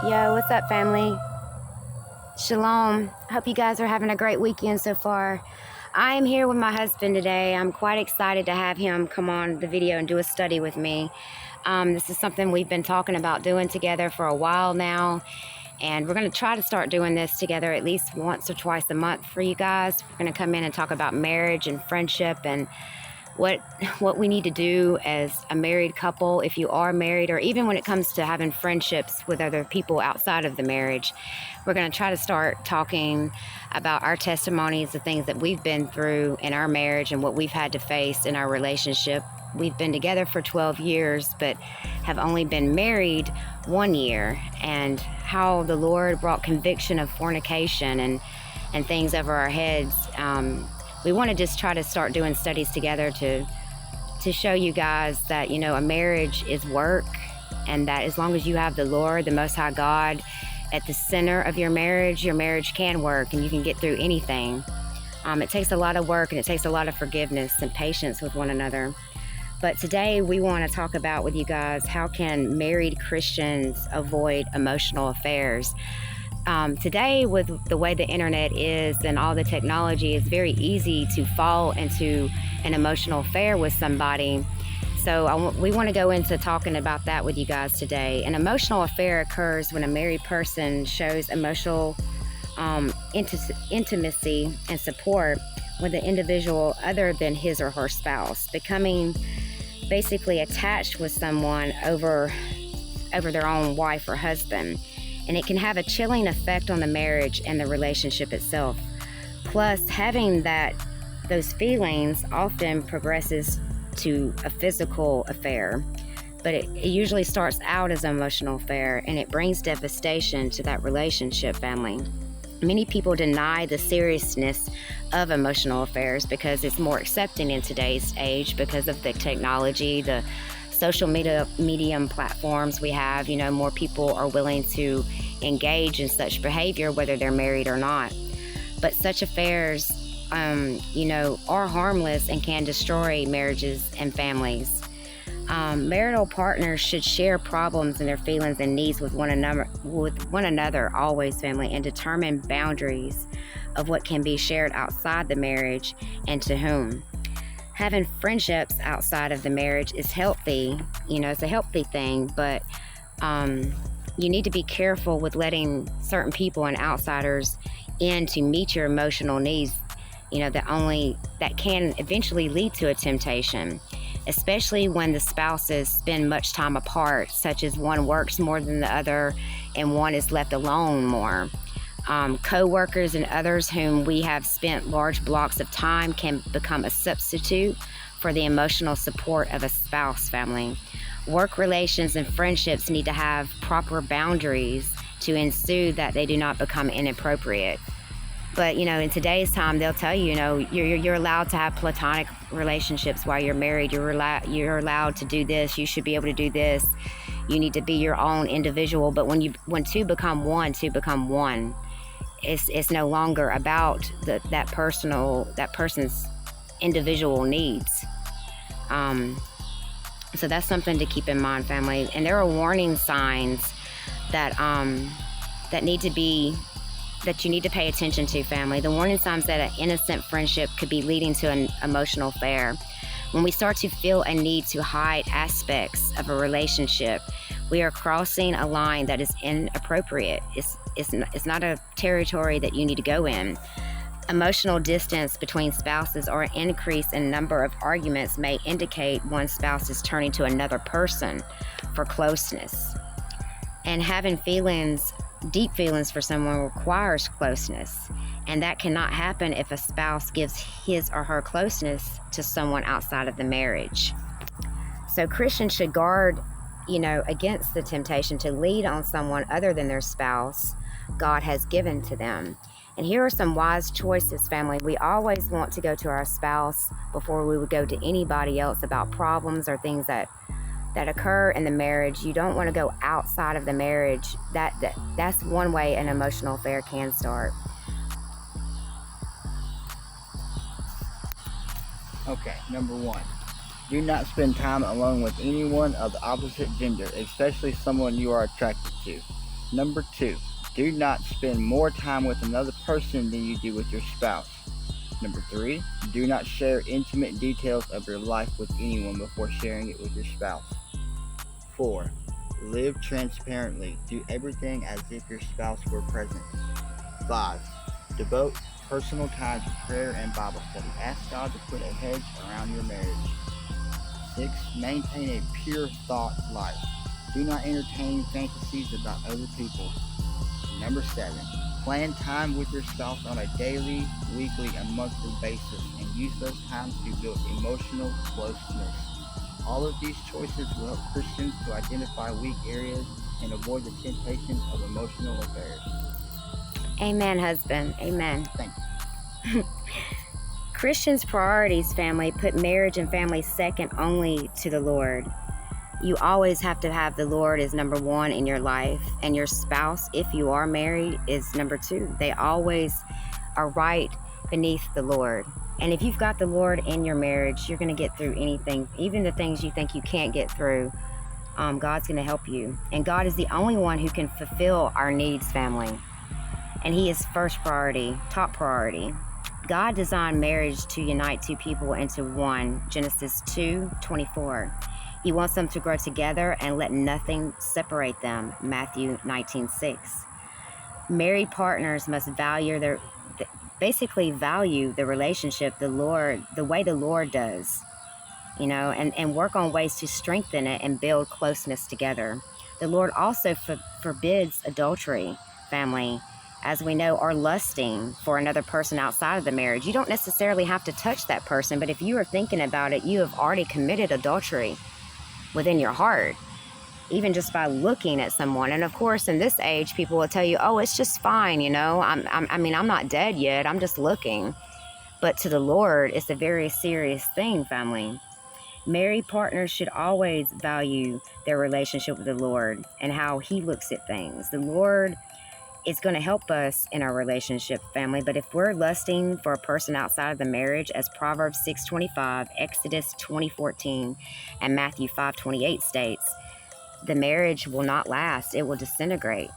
Yo, what's up, family? Shalom. Hope you guys are having a great weekend so far. I am here with my husband today. I'm quite excited to have him come on the video and do a study with me. This is something we've been talking about doing together for a while now, and we're going to try to start doing this together at least once or twice a month for you guys. We're going to come in and talk about marriage and friendship and what we need to do as a married couple, if you are married, or even when it comes to having friendships with other people outside of the marriage. We're going to try to start talking about our testimonies, the things that we've been through in our marriage and what we've had to face in our relationship. We've been together for 12 years, but have only been married 1 year, and how the Lord brought conviction of fornication and things over our heads. We want to just try to start doing studies together to show you guys that, you know, a marriage is work, and that as long as you have the Lord, the Most High God, at the center of your marriage can work, and you can get through anything. It takes a lot of work, and it takes a lot of forgiveness and patience with one another. But today we want to talk about with you guys, how can married Christians avoid emotional affairs? Today, with the way the internet is and all the technology, it's very easy to fall into an emotional affair with somebody. So we want to go into talking about that with you guys today. An emotional affair occurs when a married person shows emotional intimacy and support with an individual other than his or her spouse, becoming basically attached with someone over their own wife or husband. And it can have a chilling effect on the marriage and the relationship itself. Plus, having those feelings often progresses to a physical affair, but it usually starts out as an emotional affair, and it brings devastation to that relationship, family. Many people deny the seriousness of emotional affairs because it's more accepted in today's age because of the technology, the social medium platforms we have. You know, more people are willing to engage in such behavior, whether they're married or not. But such affairs, are harmless and can destroy marriages and families. Marital partners should share problems and their feelings and needs with one another, always, family, and determine boundaries of what can be shared outside the marriage and to whom. Having friendships outside of the marriage is healthy. You know, it's a healthy thing, but you need to be careful with letting certain people and outsiders in to meet your emotional needs, you know, that can eventually lead to a temptation, especially when the spouses spend much time apart, such as one works more than the other and one is left alone more. Co-workers and others whom we have spent large blocks of time can become a substitute for the emotional support of a spouse, family. Work relations and friendships need to have proper boundaries to ensure that they do not become inappropriate. But, you know, in today's time, they'll tell you, you know, you're allowed to have platonic relationships while you're married. You're allowed to do this. You should be able to do this. You need to be your own individual. But when two become one, it's no longer about that person's individual needs. So that's something to keep in mind, family. And there are warning signs that you need to pay attention to, family. The warning signs that an innocent friendship could be leading to an emotional affair. When we start to feel a need to hide aspects of a relationship, we are crossing a line that is inappropriate. It's not a territory that you need to go in. Emotional distance between spouses or an increase in number of arguments may indicate one spouse is turning to another person for closeness. And having deep feelings for someone requires closeness. And that cannot happen if a spouse gives his or her closeness to someone outside of the marriage. So Christians should guard, against the temptation to lead on someone other than their spouse God has given to them. And here are some wise choices, family. We always want to go to our spouse before we would go to anybody else about problems or things that occur in the marriage. You don't want to go outside of the marriage. That's one way an emotional affair can start. Okay, number 1. Do not spend time alone with anyone of the opposite gender, especially someone you are attracted to. Number 2, do not spend more time with another person than you do with your spouse. Number 3, do not share intimate details of your life with anyone before sharing it with your spouse. 4, live transparently. Do everything as if your spouse were present. 5, devote personal time to prayer and Bible study. Ask God to put a hedge around your marriage. 6, maintain a pure thought life. Do not entertain fantasies about other people. Number 7, plan time with your spouse on a daily, weekly, and monthly basis and use those times to build emotional closeness. All of these choices will help Christians to identify weak areas and avoid the temptations of emotional affairs. Amen, husband. Amen. Thank you. Christians' priorities, family, put marriage and family second only to the Lord. You always have to have the Lord as number 1 in your life, and your spouse, if you are married, is number 2. They always are right beneath the Lord. And if you've got the Lord in your marriage, you're going to get through anything, even the things you think you can't get through. God's going to help you. And God is the only one who can fulfill our needs, family. And He is first priority, top priority. God designed marriage to unite 2 people into one, Genesis 2:24. He wants them to grow together and let nothing separate them, Matthew 19:6. Married partners must value the relationship the way the Lord does, and work on ways to strengthen it and build closeness together. The Lord also forbids adultery, family, as we know, or lusting for another person outside of the marriage. You don't necessarily have to touch that person, but if you are thinking about it, you have already committed adultery within your heart, even just by looking at someone. And of course, in this age, people will tell you, oh, it's just fine, I'm not dead yet, I'm just looking. But to the Lord, it's a very serious thing, family. Married partners should always value their relationship with the Lord and how He looks at things. The Lord is going to help us in our relationship, family. But if we're lusting for a person outside of the marriage, as Proverbs 6:25, Exodus 20:14, and Matthew 5:28 states, the marriage will not last. It will disintegrate.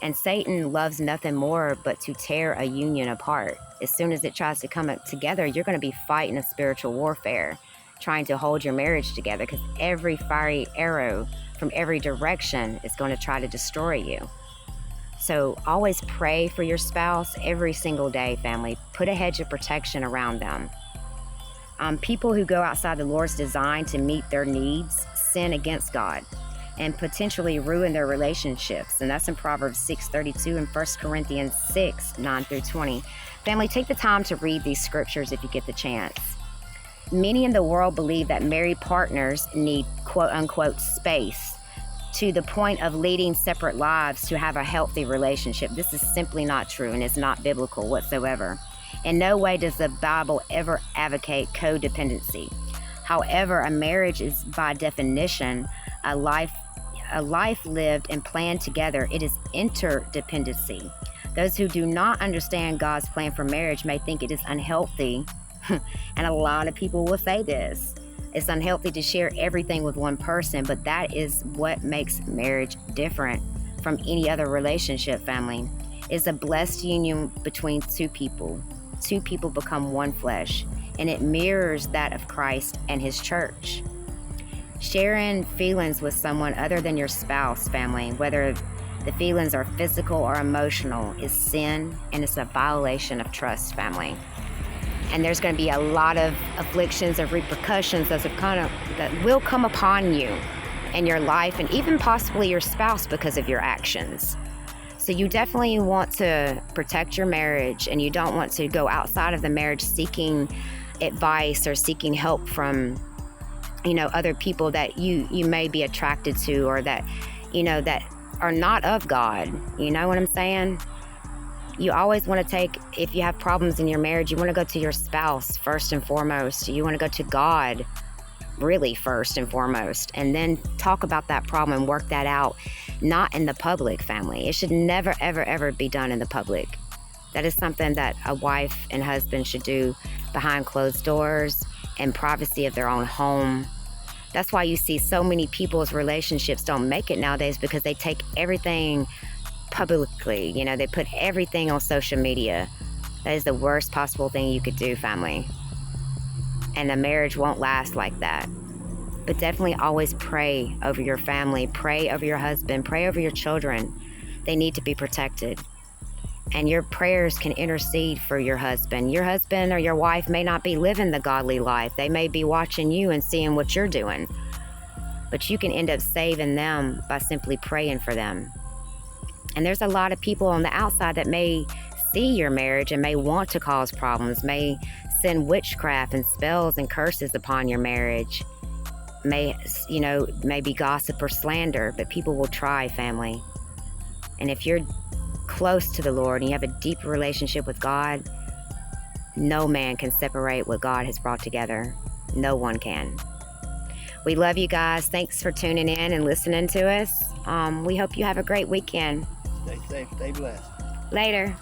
And Satan loves nothing more but to tear a union apart. As soon as it tries to come together, you're going to be fighting a spiritual warfare, trying to hold your marriage together, because every fiery arrow from every direction is going to try to destroy you. So always pray for your spouse every single day, family. Put a hedge of protection around them. People who go outside the Lord's design to meet their needs sin against God and potentially ruin their relationships. And that's in Proverbs 6:32 and 1 Corinthians 6:9-20. Family, take the time to read these scriptures if you get the chance. Many in the world believe that married partners need quote-unquote space to the point of leading separate lives to have a healthy relationship. This is simply not true, and it's not biblical whatsoever. In no way does the Bible ever advocate codependency. However, a marriage is by definition a life lived and planned together. It is interdependency. Those who do not understand God's plan for marriage may think it is unhealthy, and a lot of people will say this. It's unhealthy to share everything with one person, but that is what makes marriage different from any other relationship, family. It's a blessed union between 2 people. 2 people become one flesh, and it mirrors that of Christ and His church. Sharing feelings with someone other than your spouse, family, whether the feelings are physical or emotional, is sin, and it's a violation of trust, family. And there's going to be a lot of afflictions and repercussions that will come upon you in your life, and even possibly your spouse, because of your actions. So you definitely want to protect your marriage, and you don't want to go outside of the marriage seeking advice or seeking help from, other people that you may be attracted to, or that, that are not of God. You know what I'm saying? You always want to if you have problems in your marriage, you want to go to your spouse first and foremost. You want to go to God really first and foremost, and then talk about that problem and work that out, not in the public, family. It should never, ever, ever be done in the public. That is something that a wife and husband should do behind closed doors, in privacy of their own home. That's why you see so many people's relationships don't make it nowadays, because they take everything publicly. You know, they put everything on social media. That is the worst possible thing you could do, family. And a marriage won't last like that. But definitely always pray over your family, pray over your husband, pray over your children. They need to be protected. And your prayers can intercede for your husband. Your husband or your wife may not be living the godly life. They may be watching you and seeing what you're doing. But you can end up saving them by simply praying for them. And there's a lot of people on the outside that may see your marriage and may want to cause problems, may send witchcraft and spells and curses upon your marriage. Maybe gossip or slander, but people will try, family. And if you're close to the Lord and you have a deep relationship with God, no man can separate what God has brought together. No one can. We love you guys. Thanks for tuning in and listening to us. We hope you have a great weekend. Stay safe, stay blessed. Later.